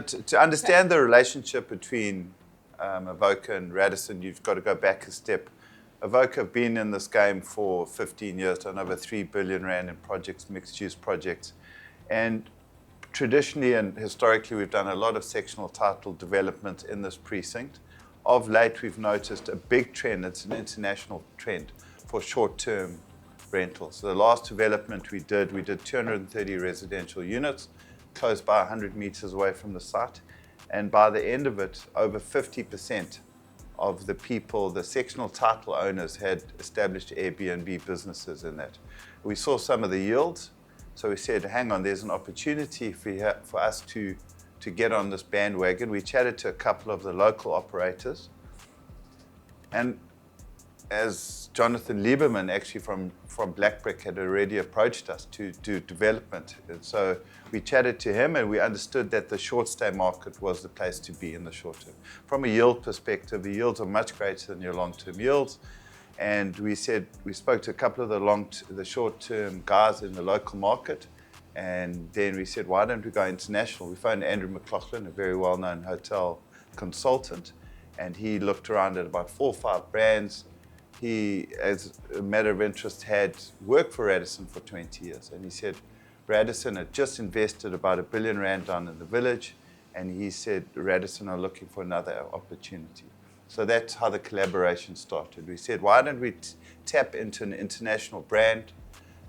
to understand the relationship between Avoca and Radisson, you've got to go back a step. Avoca have been in this game for 15 years, done over 3 billion rand in projects, mixed-use projects. And traditionally and historically, we've done a lot of sectional title development in this precinct. Of late, we've noticed a big trend, it's an international trend, for short-term rentals. So the last development we did 230 residential units, close by 100 meters away from the site. And by the end of it, over 50% of the people, the sectional title owners, had established Airbnb businesses in that. We saw some of the yields, so we said, hang on, there's an opportunity for us to get on this bandwagon. We chatted to a couple of the local operators, and as Jonathan Lieberman, actually from Blackbrick, had already approached us to do development. And so we chatted to him and we understood that the short stay market was the place to be in the short term. From a yield perspective, the yields are much greater than your long-term yields. And we spoke to a couple of the short-term guys in the local market. And then we said, why don't we go international? We phoned Andrew McLaughlin, a very well-known hotel consultant. And he looked around at about 4 or 5 brands. He, as a matter of interest, had worked for Radisson for 20 years. And he said Radisson had just invested about R1 billion down in the village. And he said Radisson are looking for another opportunity. So that's how the collaboration started. We said, why don't we tap into an international brand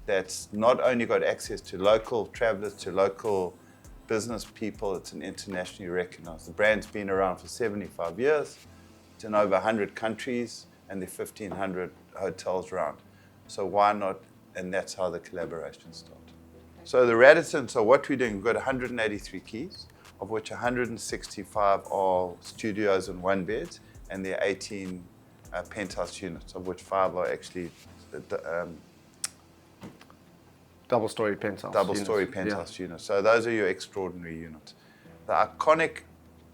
that's not only got access to local travelers, to local business people, it's an internationally recognized. The brand's been around for 75 years. It's in over 100 countries. And there are 1,500 hotels around. So why not? And that's how the collaboration started. So the Radisson, so what we're doing, we've got 183 keys, of which 165 are studios and one beds, and there are 18 penthouse units, of which 5 are actually double-story penthouse units. So those are your extraordinary units. The iconic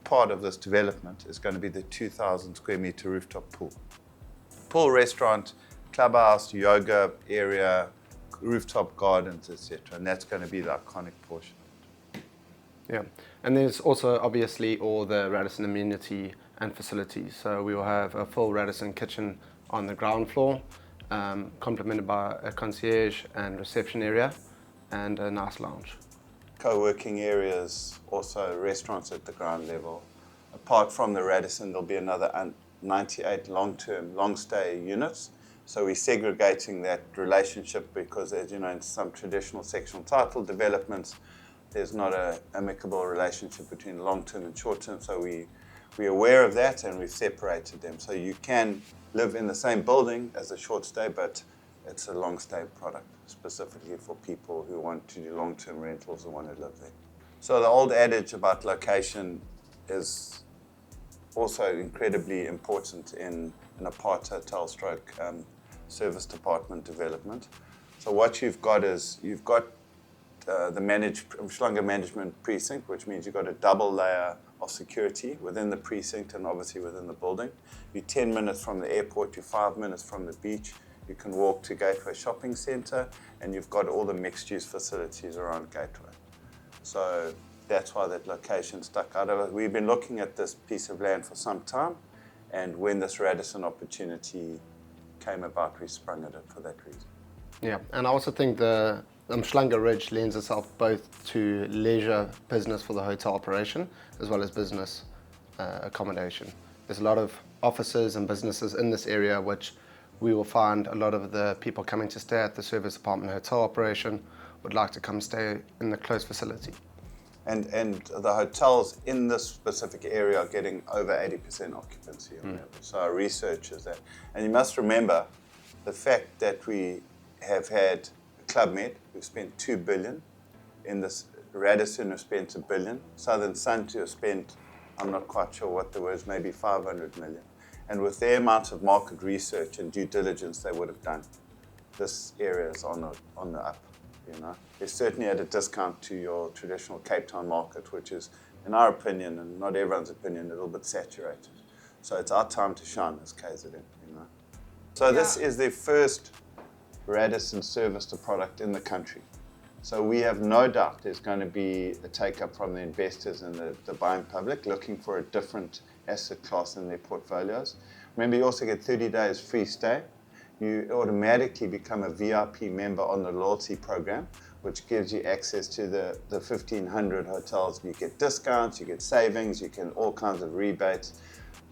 part of this development is going to be the 2,000 square meter rooftop pool restaurant, clubhouse, yoga area, rooftop gardens, etc. And that's going to be the iconic portion of it. Yeah, and there's also obviously all the Radisson amenity and facilities. So we will have a full Radisson kitchen on the ground floor, complemented by a concierge and reception area and a nice lounge. Co-working areas, also restaurants at the ground level. Apart from the Radisson, there'll be another 98 long stay units. So we're segregating that relationship because, as you know, in some traditional sectional title developments, there's not an amicable relationship between long-term and short-term. So we're aware of that and we've separated them. So you can live in the same building as a short stay, but it's a long stay product, specifically for people who want to do long-term rentals and want to live there. So the old adage about location is also incredibly important in an apart hotel stroke serviced apartment development. So what you've got is the Umhlanga management precinct, which means you've got a double layer of security within the precinct and obviously within the building. You're 10 minutes from the airport, you're 5 minutes from the beach. You can walk to Gateway Shopping Centre, and you've got all the mixed-use facilities around Gateway. So that's why that location stuck out of it. We've been looking at this piece of land for some time, and when this Radisson opportunity came about, we sprung at it for that reason. Yeah, and I also think the Umhlanga Ridge lends itself both to leisure business for the hotel operation as well as business accommodation. There's a lot of offices and businesses in this area, which we will find a lot of the people coming to stay at the service apartment hotel operation would like to come stay in the close facility. And the hotels in this specific area are getting over 80% occupancy on average. So our research is that. And you must remember the fact that we have had Club Med, who spent 2 billion, in this Radisson, who spent 1 billion, Southern Sun, who spent, I'm not quite sure what the word is, maybe 500 million. And with their amount of market research and due diligence they would have done, this area is on the up. You know, it's certainly at a discount to your traditional Cape Town market, which is, in our opinion, and not everyone's opinion, a little bit saturated. So it's our time to shine as KZN, you know. So this is the first Radisson Serviced product in the country. So we have no doubt there's going to be a take-up from the investors and the buying public looking for a different asset class in their portfolios. Remember, you also get 30 days free stay. You automatically become a VIP member on the loyalty program, which gives you access to the 1,500 hotels. You get discounts, you get savings, you get all kinds of rebates.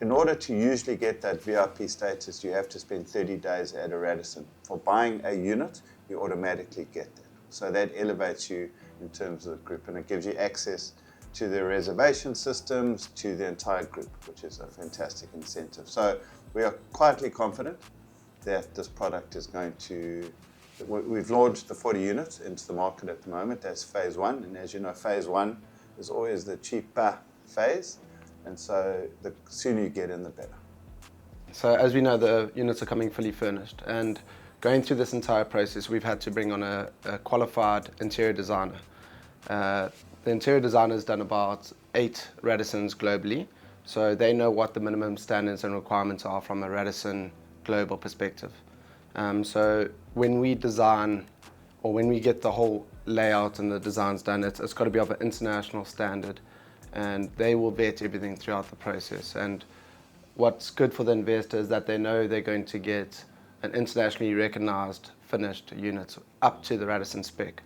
In order to usually get that VIP status, you have to spend 30 days at a Radisson. For buying a unit, you automatically get that. So that elevates you in terms of the group, and it gives you access to the reservation systems, to the entire group, which is a fantastic incentive. So we are quietly confident that this product is going to, we've launched the 40 units into the market at the moment. That's phase one, and as you know, phase one is always the cheaper phase, and so the sooner you get in, the better. So as we know, the units are coming fully furnished, and going through this entire process, we've had to bring on a qualified interior designer. The interior designer has done about 8 Radissons globally, so they know what the minimum standards and requirements are from a Radisson global perspective. So when we design, or when we get the whole layout and the designs done, it's got to be of an international standard, and they will vet everything throughout the process. And what's good for the investor is that they know they're going to get an internationally recognized finished unit up to the Radisson spec.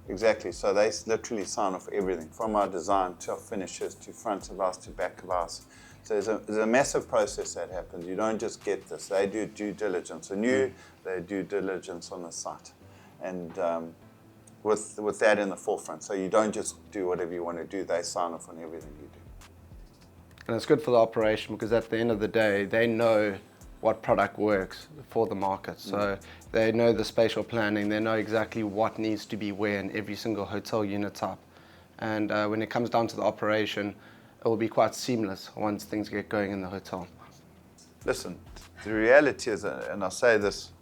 Exactly, so they literally sign off everything, from our design to our finishes, to front of house, to back of house. So there's a massive process that happens. You don't just get this. They do due diligence on you, they do diligence on the site. And with that in the forefront. So you don't just do whatever you want to do, they sign off on everything you do. And it's good for the operation, because at the end of the day, they know what product works for the market. So they know the spatial planning, they know exactly what needs to be where in every single hotel unit type. And when it comes down to the operation, it will be quite seamless once things get going in the hotel. Listen, the reality is, and I'll say this,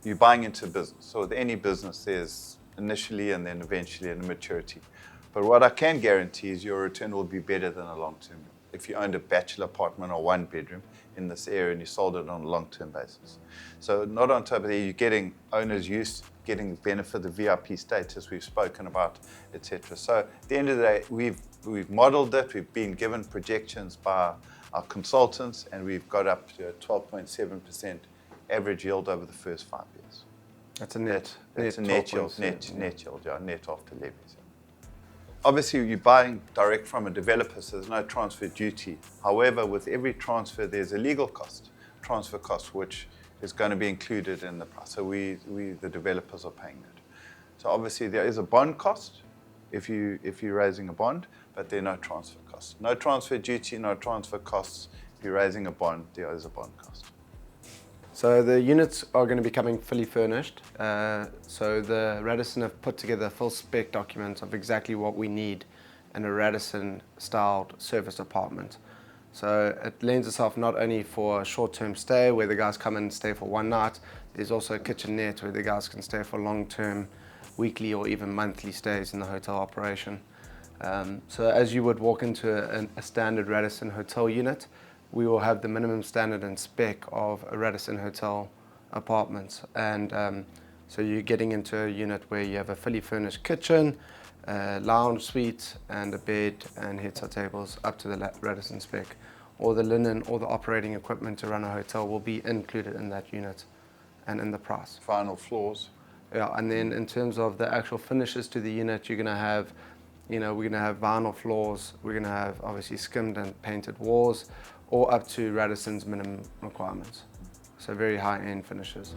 you're buying into a business. So with any business, there's initially and then eventually a maturity. But what I can guarantee is your return will be better than a long-term. If you owned a bachelor apartment or 1 bedroom in this area and you sold it on a long-term basis. So not on top of that, you're getting owner's use, getting the benefit of the VIP status we've spoken about, etc. So at the end of the day, we've modeled it, we've been given projections by our consultants, and we've got up to a 12.7% average yield over the first 5 years. That's a net. That's a net yield, net yield, yeah, net after levies. Obviously, you're buying direct from a developer, so there's no transfer duty. However, with every transfer, there's a legal cost, transfer cost, which is going to be included in the price. So we the developers are paying that. So obviously, there is a bond cost if you're raising a bond, but there are no transfer costs. No transfer duty, no transfer costs. If you're raising a bond, there is a bond cost. So the units are going to be coming fully furnished. So the Radisson have put together a full spec document of exactly what we need in a Radisson styled serviced apartment. So it lends itself not only for a short-term stay where the guys come and stay for one night, there's also a kitchenette where the guys can stay for long-term, weekly or even monthly stays in the hotel operation. So as you would walk into a standard Radisson hotel unit, we will have the minimum standard and spec of a Radisson hotel apartment. And so you're getting into a unit where you have a fully furnished kitchen, a lounge suite, and a bed and headset tables up to the Radisson spec. All the linen, all the operating equipment to run a hotel will be included in that unit and in the price. Final floors. Yeah, and then in terms of the actual finishes to the unit, you're going to have, we're going to have vinyl floors, we're going to have obviously skimmed and painted walls, or up to Radisson's minimum requirements. So very high-end finishes.